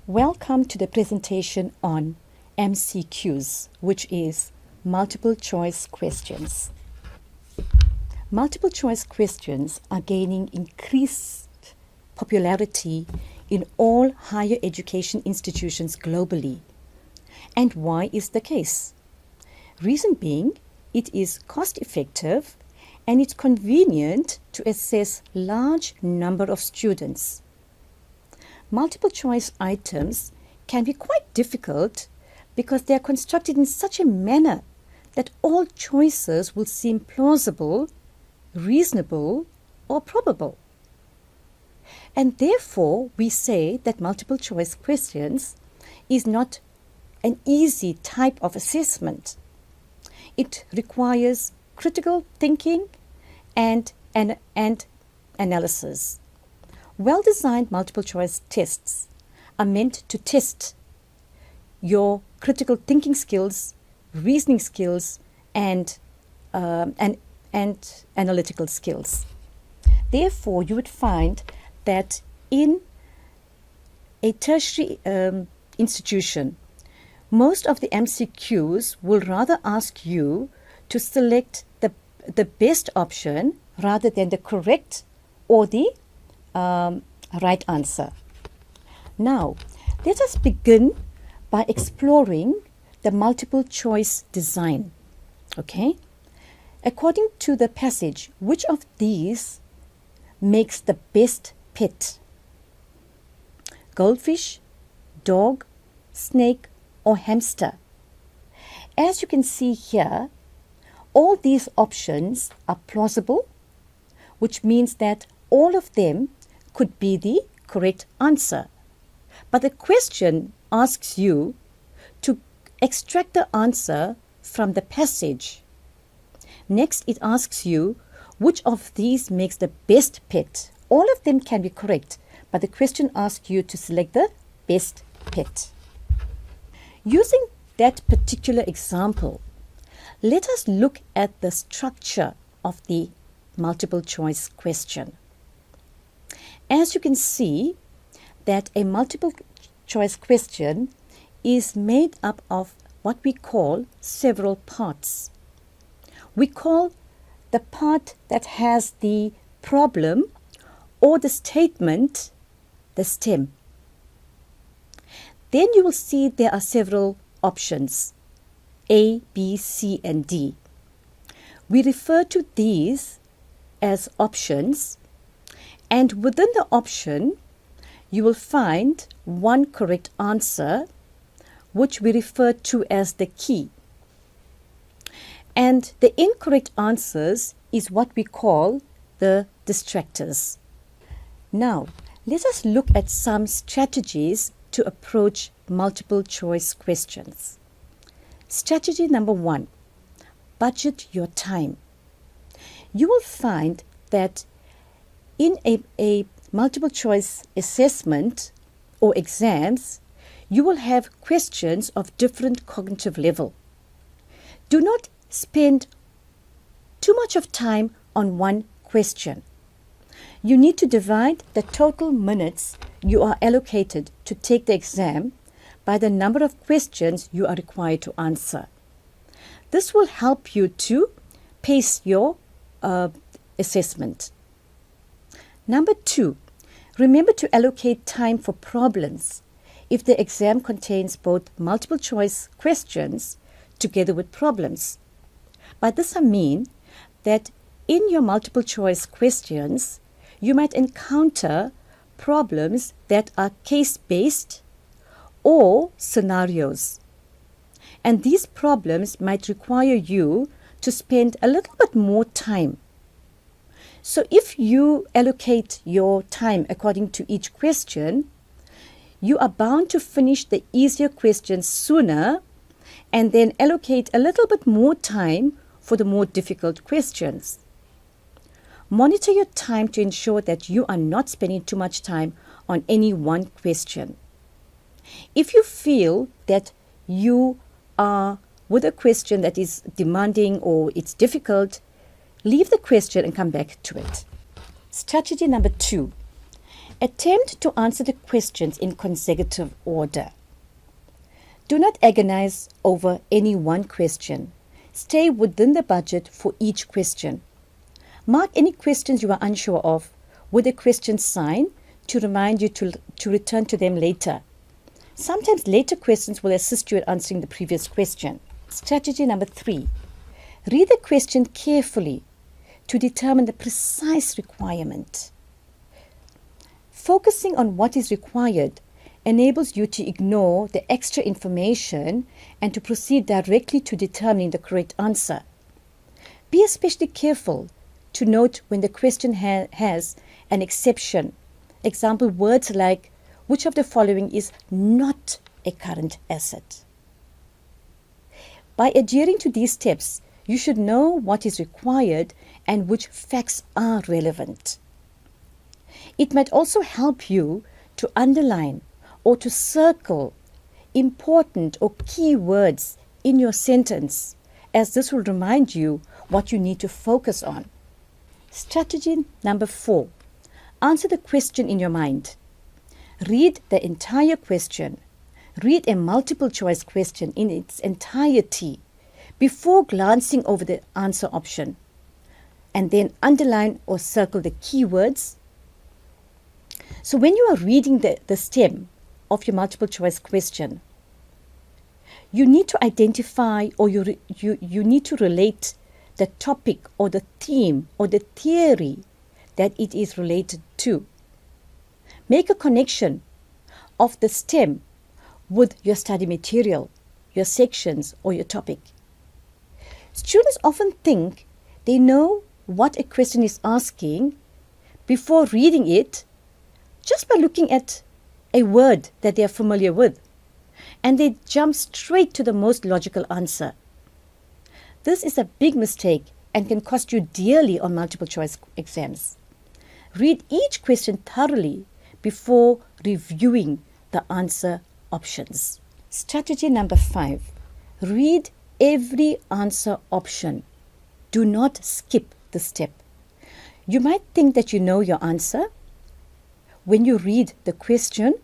Welcome to the presentation on MCQs, which is multiple choice questions. Multiple choice questions are gaining increased popularity in all higher education institutions globally. And why is the case? Reason being, it is cost effective and it's convenient to assess large number of students. Multiple choice items can be quite difficult because they are constructed in such a manner that all choices will seem plausible, reasonable, or probable. And therefore, we say that multiple choice questions is not an easy type of assessment. It requires critical thinking and analysis. Well-designed multiple choice tests are meant to test your critical thinking skills, reasoning skills, and analytical skills. Therefore, you would find that in a tertiary institution, most of the MCQs will rather ask you to select the best option rather than the correct or the right answer. Now, let us begin by exploring the multiple choice design. Okay? According to the passage, which of these makes the best pet? Goldfish, dog, snake, or hamster? As you can see here, all these options are plausible, which means that all of them could be the correct answer. But the question asks you to extract the answer from the passage. Next, it asks you which of these makes the best pet. All of them can be correct, but the question asks you to select the best pet. Using that particular example, let us look at the structure of the multiple choice question. As you can see, that a multiple choice question is made up of what we call several parts. We call the part that has the problem or the statement the stem. Then you will see there are several options, A, B, C, and D. We refer to these as options, and within the option, you will find one correct answer, which we refer to as the key. And the incorrect answers is what we call the distractors. Now, let us look at some strategies to approach multiple choice questions. Strategy number 1, budget your time. You will find that in a multiple choice assessment or exams, you will have questions of different cognitive level. Do not spend too much of time on one question. You need to divide the total minutes you are allocated to take the exam by the number of questions you are required to answer. This will help you to pace your assessment. Number 2, remember to allocate time for problems if the exam contains both multiple choice questions together with problems. By this I mean that in your multiple choice questions, you might encounter problems that are case-based or scenarios. And these problems might require you to spend a little bit more time. So if you allocate your time according to each question, you are bound to finish the easier questions sooner and then allocate a little bit more time for the more difficult questions. Monitor your time to ensure that you are not spending too much time on any one question. If you feel that you are with a question that is demanding or it's difficult, leave the question and come back to it. Strategy number 2. Attempt to answer the questions in consecutive order. Do not agonize over any one question. Stay within the budget for each question. Mark any questions you are unsure of with a question sign to remind you to return to them later. Sometimes later questions will assist you in answering the previous question. Strategy number 3. Read the question carefully to determine the precise requirement. Focusing on what is required enables you to ignore the extra information and to proceed directly to determining the correct answer. Be especially careful to note when the question has an exception. Example words like, which of the following is not a current asset? By adhering to these steps, you should know what is required and which facts are relevant. It might also help you to underline or to circle important or key words in your sentence, as this will remind you what you need to focus on. Strategy number 4. Answer the question in your mind. Read the entire question. Read a multiple choice question in its entirety before glancing over the answer option, and then underline or circle the keywords. So when you are reading the stem of your multiple choice question, you need to identify or you need to relate the topic or the theme or the theory that it is related to. Make a connection of the stem with your study material, your sections, or your topic. Students often think they know what a question is asking before reading it just by looking at a word that they are familiar with, and they jump straight to the most logical answer. This is a big mistake and can cost you dearly on multiple choice exams. Read each question thoroughly before reviewing the answer options. Strategy number 5. Read every answer option. Do not skip the step. You might think that you know your answer when you read the question,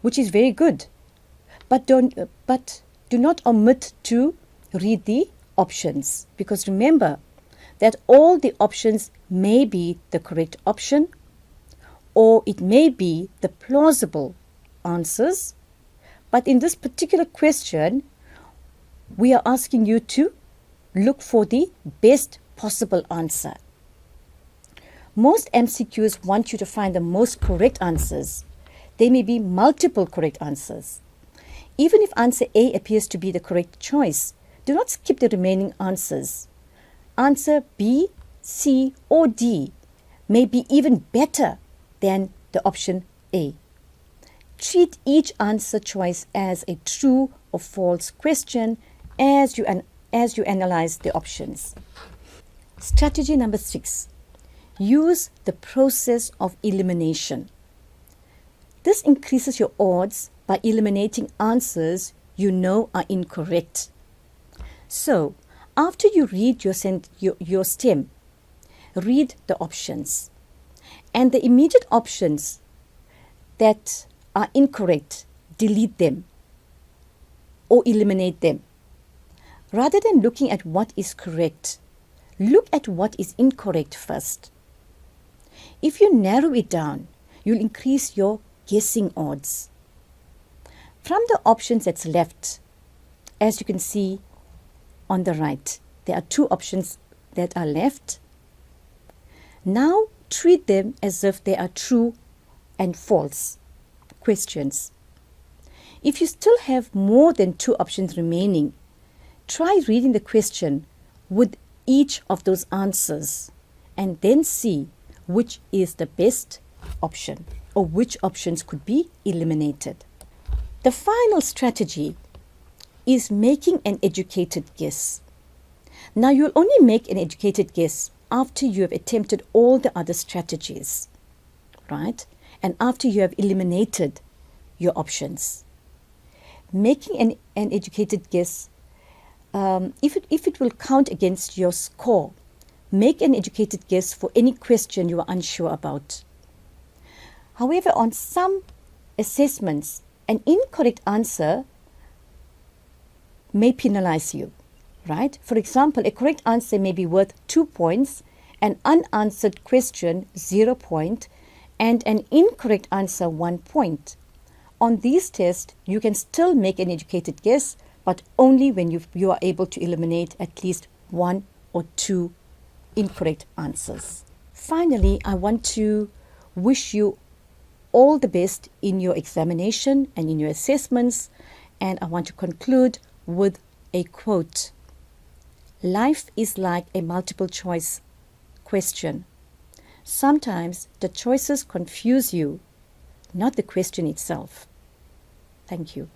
which is very good, but do not omit to read the options, because remember that all the options may be the correct option, or it may be the plausible answers. But in this particular question, we are asking you to look for the best possible answer. Most MCQs want you to find the most correct answers. There may be multiple correct answers. Even if answer A appears to be the correct choice, do not skip the remaining answers. Answer B, C, or D may be even better than the option A. Treat each answer choice as a true or false question as you analyze the options. Strategy number 6. Use the process of elimination. This increases your odds by eliminating answers you know are incorrect. So, after you read your stem, read the options, and the immediate options that are incorrect, delete them or eliminate them. Rather than looking at what is correct, look at what is incorrect first. If you narrow it down, you'll increase your guessing odds. From the options that's left, as you can see on the right, there are 2 options that are left. Now treat them as if they are true and false questions. If you still have more than 2 options remaining, try reading the question with each of those answers and then see which is the best option or which options could be eliminated. The final strategy is making an educated guess. Now, you'll only make an educated guess after you have attempted all the other strategies, right? And after you have eliminated your options. Making an educated guess, if it will count against your score, make an educated guess for any question you are unsure about. However, on some assessments, an incorrect answer may penalize you, right? For example, a correct answer may be worth 2 points, an unanswered question 0 point, and an incorrect answer 1 point. On these tests, you can still make an educated guess, but only when you are able to eliminate at least 1 or 2 incorrect answers. Finally, I want to wish you all the best in your examination and in your assessments, and I want to conclude with a quote. Life is like a multiple choice question. Sometimes the choices confuse you, not the question itself. Thank you.